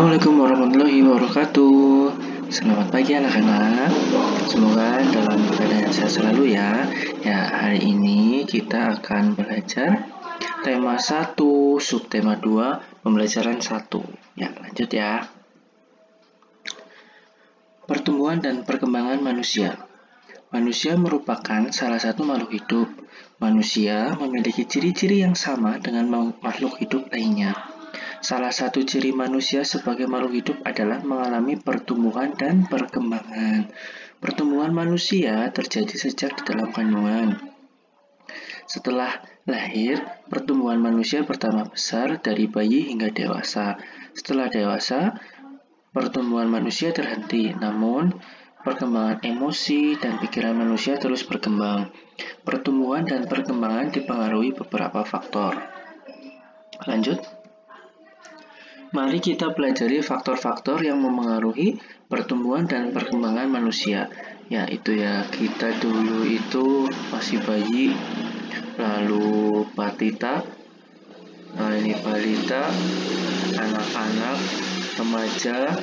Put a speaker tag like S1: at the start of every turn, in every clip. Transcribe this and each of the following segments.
S1: Assalamualaikum warahmatullahi wabarakatuh. Selamat pagi anak-anak. Semoga dalam keadaan sehat selalu ya. Ya, hari ini kita akan belajar tema 1, subtema 2, pembelajaran 1. Ya, lanjut ya. Pertumbuhan dan perkembangan manusia. Manusia merupakan salah satu makhluk hidup. Manusia memiliki ciri-ciri yang sama dengan makhluk hidup lainnya. Salah satu ciri manusia sebagai makhluk hidup adalah mengalami pertumbuhan dan perkembangan. Pertumbuhan manusia terjadi sejak di dalam kandungan. Setelah lahir, pertumbuhan manusia bertambah besar dari bayi hingga dewasa. Setelah dewasa, pertumbuhan manusia terhenti, namun perkembangan emosi dan pikiran manusia terus berkembang. Pertumbuhan dan perkembangan dipengaruhi beberapa faktor. Lanjut. Mari kita pelajari faktor-faktor yang memengaruhi pertumbuhan dan perkembangan manusia. Ya, itu ya, kita dulu itu masih bayi, lalu batita, ini balita, anak-anak, remaja,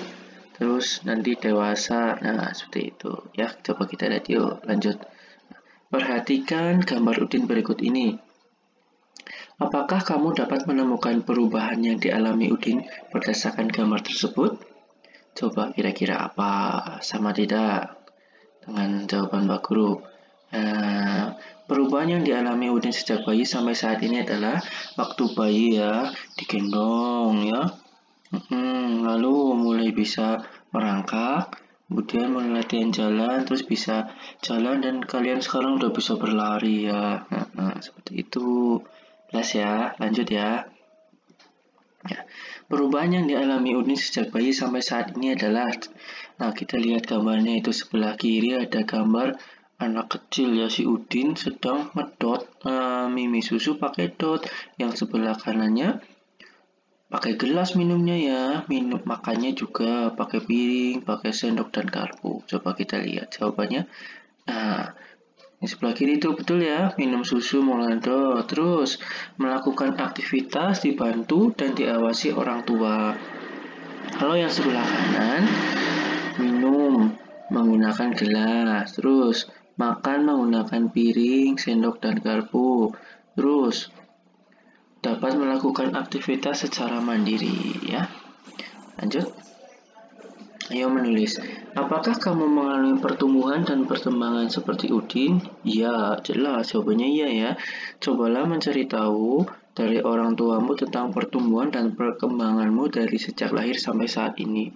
S1: terus nanti dewasa. Nah, seperti itu. Ya, coba kita lihat yuk, lanjut. Perhatikan gambar Udin berikut ini. Apakah kamu dapat menemukan perubahan yang dialami Udin berdasarkan gambar tersebut? Coba kira-kira apa? Sama tidak? Dengan jawaban Pak Guru. Perubahan yang dialami Udin sejak bayi sampai saat ini adalah waktu bayi ya, digendong ya. Lalu mulai bisa merangkak, kemudian mulai latihan jalan, terus bisa jalan dan kalian sekarang udah bisa berlari ya. Seperti itu. Jelas ya, lanjut ya. Perubahan yang dialami Udin sejak bayi sampai saat ini adalah, nah kita lihat gambarnya itu sebelah kiri ada gambar anak kecil ya, si Udin sedang medot mimi susu pakai dot, yang sebelah kanannya pakai gelas minumnya ya, minum makannya juga pakai piring, pakai sendok dan garpu. Coba kita lihat jawabannya. Nah, yang sebelah kiri itu betul ya, minum susu mengendot, terus melakukan aktivitas dibantu dan diawasi orang tua. Kalau yang sebelah kanan, minum menggunakan gelas, terus makan menggunakan piring, sendok dan garpu, terus dapat melakukan aktivitas secara mandiri ya. Lanjut. Ayo menulis. Apakah kamu mengalami pertumbuhan dan perkembangan seperti Udin? Ya, jelas. Jawabannya iya ya. Cobalah mencari tahu dari orang tuamu tentang pertumbuhan dan perkembanganmu dari sejak lahir sampai saat ini.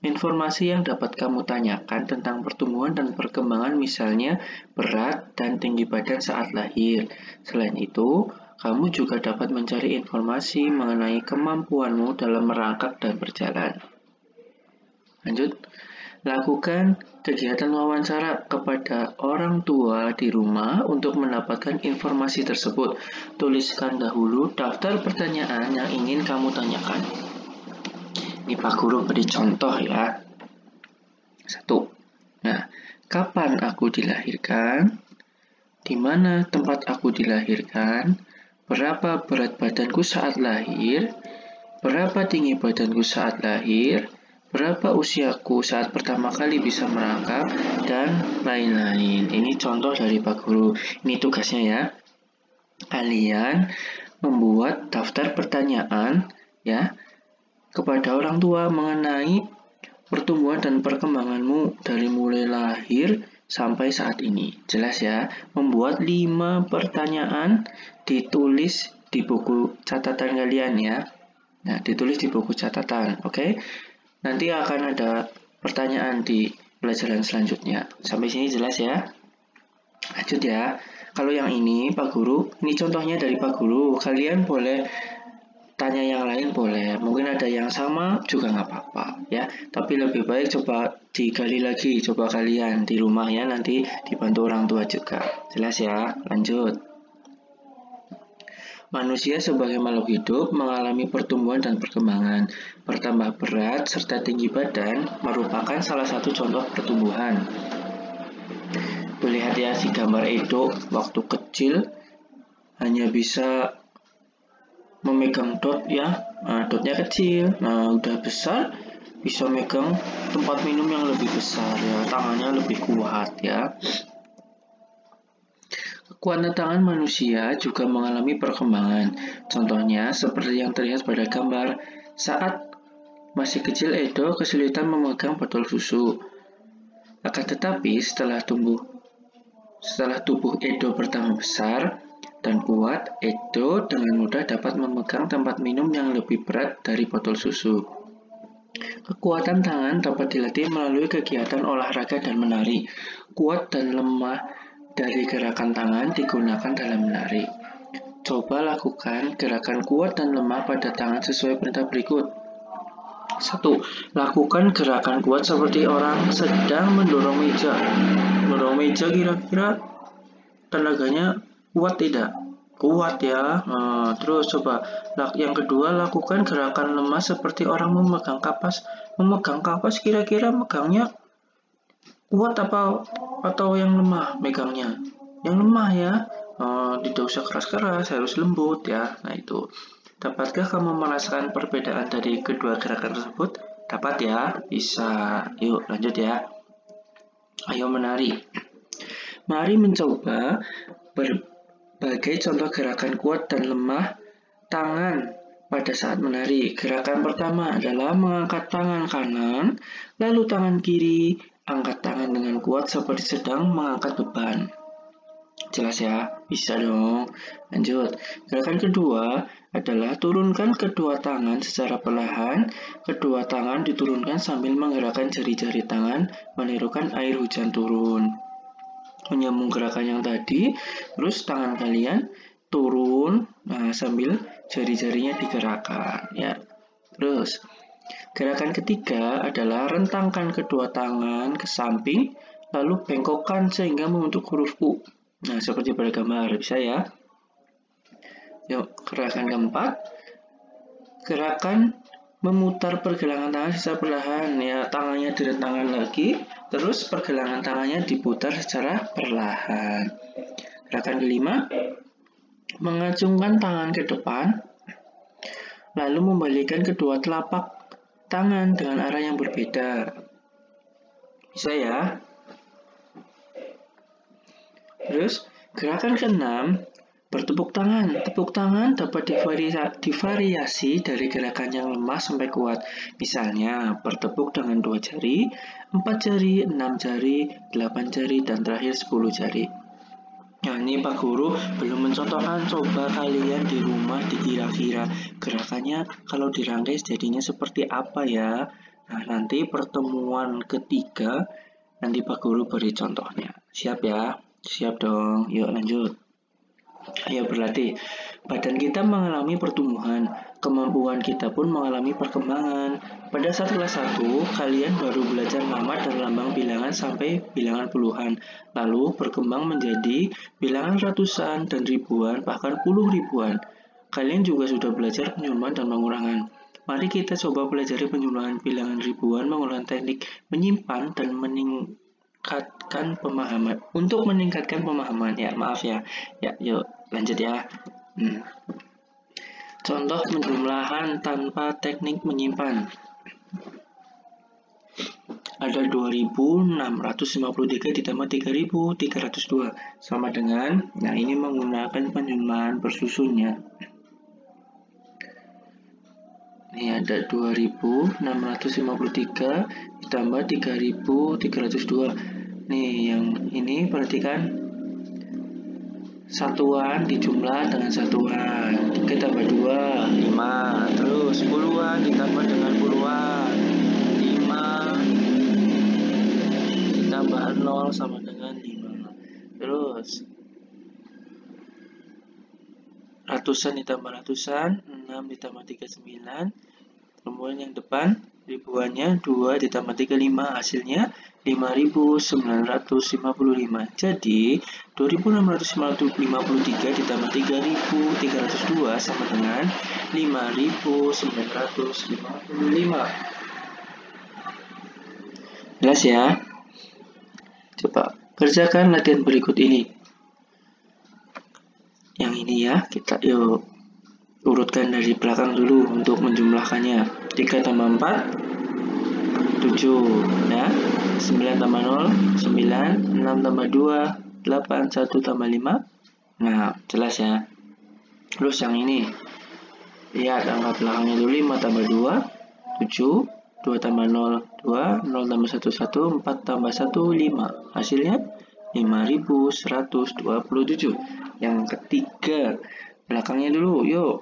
S1: Informasi yang dapat kamu tanyakan tentang pertumbuhan dan perkembangan misalnya berat dan tinggi badan saat lahir. Selain itu, kamu juga dapat mencari informasi mengenai kemampuanmu dalam merangkak dan berjalan. Lanjut, lakukan kegiatan wawancara kepada orang tua di rumah untuk mendapatkan informasi tersebut. Tuliskan dahulu daftar pertanyaan yang ingin kamu tanyakan. Ini Pak Guru beri contoh ya. 1. Nah, kapan aku dilahirkan? Di mana tempat aku dilahirkan? Berapa berat badanku saat lahir? Berapa tinggi badanku saat lahir? Berapa usiaku saat pertama kali bisa merangkak, dan lain-lain. Ini contoh dari Pak Guru. Ini tugasnya ya. Kalian membuat daftar pertanyaan ya kepada orang tua mengenai pertumbuhan dan perkembanganmu dari mulai lahir sampai saat ini. Jelas ya? Membuat 5 pertanyaan, ditulis di buku catatan kalian ya. Nah, ditulis di buku catatan, oke? Nanti akan ada pertanyaan di pelajaran selanjutnya. Sampai sini jelas ya? Lanjut ya. Kalau yang ini Pak Guru, ini contohnya dari Pak Guru. Kalian boleh tanya yang lain boleh. Mungkin ada yang sama juga nggak apa-apa ya. Tapi lebih baik coba digali lagi. Coba kalian di rumah ya, nanti dibantu orang tua juga. Jelas ya? Lanjut. Manusia sebagai makhluk hidup mengalami pertumbuhan dan perkembangan. Bertambah berat serta tinggi badan merupakan salah satu contoh pertumbuhan. Lihat ya si gambar Edo waktu kecil hanya bisa memegang dot ya, dotnya kecil. Nah, udah besar bisa megang tempat minum yang lebih besar ya, tangannya lebih kuat ya. Kekuatan tangan manusia juga mengalami perkembangan. Contohnya seperti yang terlihat pada gambar. Saat masih kecil Edo kesulitan memegang botol susu. Akan tetapi setelah tubuh Edo bertambah besar dan kuat, Edo dengan mudah dapat memegang tempat minum yang lebih berat dari botol susu. Kekuatan tangan dapat dilatih melalui kegiatan olahraga dan menari. Kuat dan lemah dari gerakan tangan digunakan dalam menari. Coba lakukan gerakan kuat dan lemah pada tangan sesuai perintah berikut. 1. Lakukan gerakan kuat seperti orang sedang mendorong meja. Mendorong meja kira-kira tenaganya kuat tidak? Kuat ya. Terus coba yang kedua, lakukan gerakan lemah seperti orang memegang kapas. Memegang kapas kira-kira megangnya kuat atau yang lemah megangnya? Yang lemah ya. Tidak usah keras-keras, harus lembut ya. Nah itu. Dapatkah kamu merasakan perbedaan dari kedua gerakan tersebut? Dapat ya? Bisa. Yuk lanjut ya. Ayo menari. Mari mencoba berbagai contoh gerakan kuat dan lemah tangan pada saat menari. Gerakan pertama adalah mengangkat tangan kanan, lalu tangan kiri, angkat tangan dengan kuat seperti sedang mengangkat beban. Jelas ya? Bisa dong. Lanjut. Gerakan kedua adalah turunkan kedua tangan secara perlahan. Kedua tangan diturunkan sambil menggerakkan jari-jari tangan, menirukan air hujan turun. Menyambung gerakan yang tadi, terus tangan kalian turun, sambil jari-jarinya digerakkan ya. Terus gerakan ketiga adalah rentangkan kedua tangan ke samping, lalu bengkokkan sehingga membentuk huruf U. Nah, seperti pada gambar, bisa ya. Yuk, gerakan keempat, gerakan memutar pergelangan tangan secara perlahan ya, tangannya direntangkan lagi, terus pergelangan tangannya diputar secara perlahan. Gerakan kelima, mengacungkan tangan ke depan, lalu membalikkan kedua telapak tangan dengan arah yang berbeda. Bisa ya? Terus, gerakan keenam, bertepuk tangan. Tepuk tangan dapat divariasi dari gerakan yang lemah sampai kuat. Misalnya, bertepuk dengan 2 jari, 4 jari, 6 jari, 8 jari, dan terakhir 10 jari. Nah, ini Pak Guru belum mencontohkan. Coba kalian di rumah dikira-kira gerakannya kalau dirangkai jadinya seperti apa ya. Nah, nanti pertemuan ketiga, nanti Pak Guru beri contohnya. Siap ya? Siap dong. Yuk lanjut. Ayo berlatih. Badan kita mengalami pertumbuhan, kemampuan kita pun mengalami perkembangan. Pada saat kelas 1, kalian baru belajar nama dan lambang bilangan sampai bilangan puluhan, lalu berkembang menjadi bilangan ratusan dan ribuan, bahkan puluh ribuan. Kalian juga sudah belajar penyumbang dan pengurangan. Mari kita coba pelajari penyumbang bilangan ribuan menggunakan teknik menyimpan dan meningkatkan pemahaman ya, maaf ya. Ya, yuk lanjut ya. Contoh penjumlahan tanpa teknik menyimpan. Ada 2653 ditambah 3302 sama dengan, nah ini menggunakan penjumlahan bersusunnya. Ini ada 2653 ditambah 3302. Nih, yang ini perhatikan, satuan dijumlah dengan satuan. 3 tambah 2, 5. Terus puluhan ditambah dengan puluhan, 5 ditambah 0 sama dengan 5. Terus ratusan ditambah ratusan, 6 ditambah 39. Kemudian yang depan ribuannya 2 ditambah 35, hasilnya 5.955. Jadi 2.653 ditambah 3.302 sama dengan 5.955. Jelas ya? Coba kerjakan latihan berikut ini. Yang ini ya, kita yuk. urutkan dari belakang dulu untuk menjumlahkannya. 3 tambah 4, 7 ya. 9 tambah 0, 9. 6 tambah 2, 8. 1 tambah 5. Nah, jelas ya. Terus yang ini, lihat angka belakangnya dulu. 5 tambah 2, 7. 2 tambah 0, 2. 0 tambah 1, 1. 4 tambah 1, 5. Hasilnya 5127. Yang ketiga, belakangnya dulu, yuk.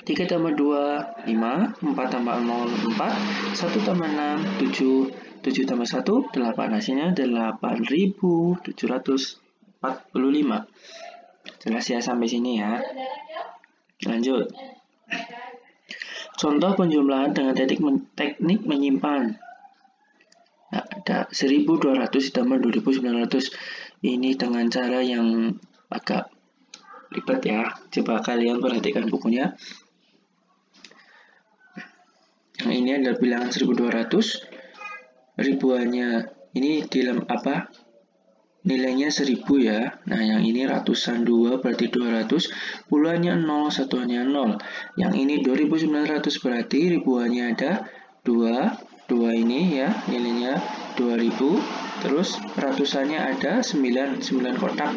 S1: 3 tambah 2, 5. 4 tambah 0, 4. 1 tambah 6, 7. 7 tambah 1, 8. Hasilnya 8745. Jelas ya sampai sini ya. Lanjut. Contoh penjumlahan dengan teknik menyimpan. Nah, ada 1200 ditambah 2900. Ini dengan cara yang agak ribet ya. Coba kalian perhatikan bukunya. Yang ini adalah bilangan 1200. Ribuannya ini dalam apa? Nilainya 1000 ya. Nah, yang ini ratusan 2 berarti 200. Puluhannya 0, satuannya 0. Yang ini 2900 berarti ribuannya ada 2. 2 ini ya, nilainya 2000. Terus ratusannya ada 9 kotak.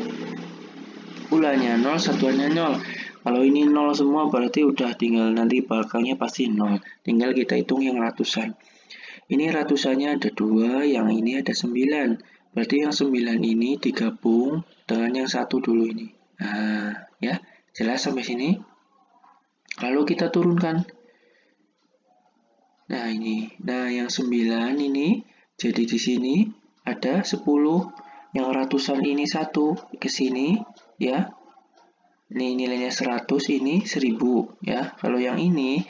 S1: Puluhannya 0, satuannya 0. Kalau ini 0 semua berarti udah tinggal nanti belakangnya pasti 0. Tinggal kita hitung yang ratusan. Ini ratusannya ada 2, yang ini ada 9. Berarti yang 9 ini digabung dengan yang 1 dulu ini. Nah, ya, jelas sampai sini. Lalu kita turunkan. Nah, ini. Nah, yang 9 ini jadi di sini ada 10. Yang ratusan ini 1 ke sini, ya. Ini nilainya 100, ini 1000, ya. Kalau yang ini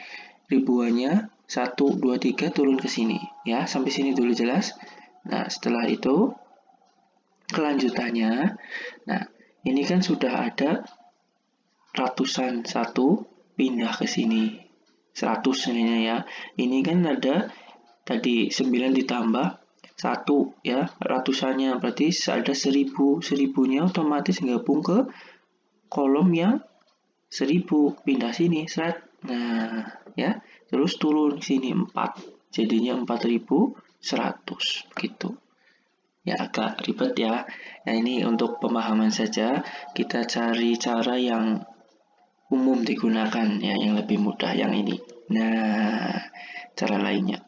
S1: ribuannya 1, 2, 3 turun ke sini, ya. Sampai sini dulu jelas. Nah, setelah itu kelanjutannya, nah ini kan sudah ada ratusan 1 pindah ke sini 100 ini ya. Ini kan ada tadi 9 ditambah 1 ya, ratusannya berarti ada 1000. 1000-nya otomatis gabung ke kolom yang 1000, pindah sini set. Nah ya, terus turun sini 4, jadinya 4100 gitu. Ya agak ribet ya. Nah ini untuk pemahaman saja, kita cari cara yang umum digunakan ya, yang lebih mudah yang ini. Nah, cara lainnya.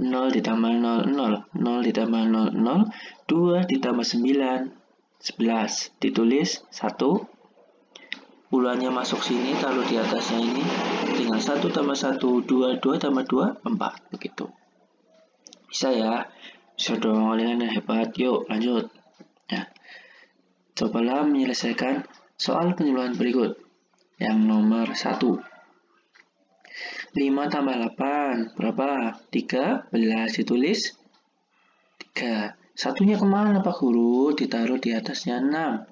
S1: 0 ditambah 0, 0. 0 ditambah 0, 0. 2 ditambah 9, 11. Ditulis 1. Puluhannya masuk sini, taruh di atasnya ini. Tinggal 1 tambah 1, 2. 2 tambah 2, 4. Begitu. Bisa ya? Bisa dong, kalian yang hebat. Yuk, lanjut. Nah, cobalah menyelesaikan soal penjumlahan berikut. Yang nomor 1. 5 tambah 8, berapa? 13, ditulis 3. Satunya kemana Pak Guru? Ditaruh di atasnya 6.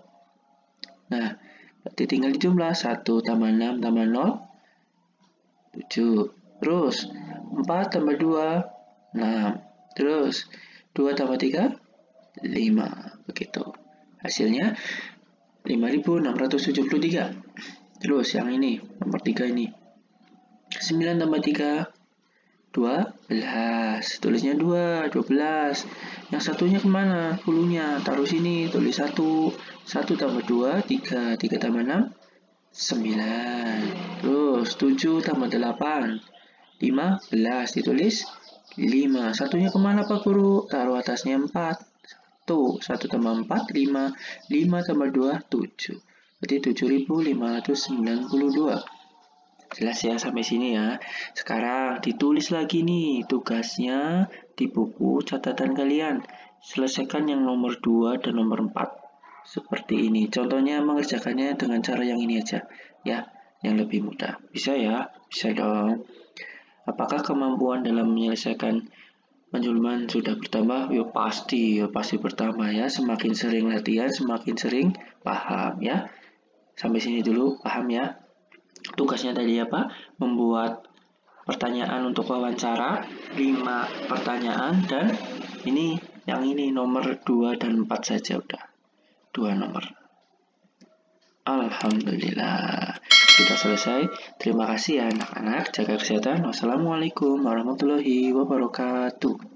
S1: Nah, berarti tinggal dijumlah. 1 tambah 6 tambah 0, 7. Terus, 4 tambah 2, 6. Terus, 2 tambah 3, 5. Begitu. Hasilnya 5673. Terus yang ini, nomor 3 ini. 9 tambah 3, 12. Tulisnya 2, 12. Yang satunya kemana? Puluhnya. Taruh sini, tulis 1. 1 tambah 2, 3. 3 tambah 6, 9. Terus 7 tambah 8, 15. Ditulis 5. Satunya kemana Pak Guru? Taruh atasnya 4. Tuh, 1 tambah 4, 5. 5 tambah 2, 7. Berarti 7592. Jelas ya sampai sini ya. Sekarang ditulis lagi nih tugasnya di buku catatan kalian. Selesaikan yang nomor 2 dan nomor 4. Seperti ini. Contohnya mengerjakannya dengan cara yang ini aja. Ya, yang lebih mudah. Bisa ya? Bisa dong. Apakah kemampuan dalam menyelesaikan penjumlahan sudah bertambah? Ya pasti bertambah ya. Semakin sering latihan, semakin sering paham ya. Sampai sini dulu, paham ya? Tugasnya tadi apa? Membuat pertanyaan untuk wawancara, 5 pertanyaan, dan ini yang ini nomor 2 dan 4 saja udah. 2 nomor. Alhamdulillah. sudah selesai. Terima kasih ya anak-anak, jaga kesehatan. Wassalamualaikum warahmatullahi wabarakatuh.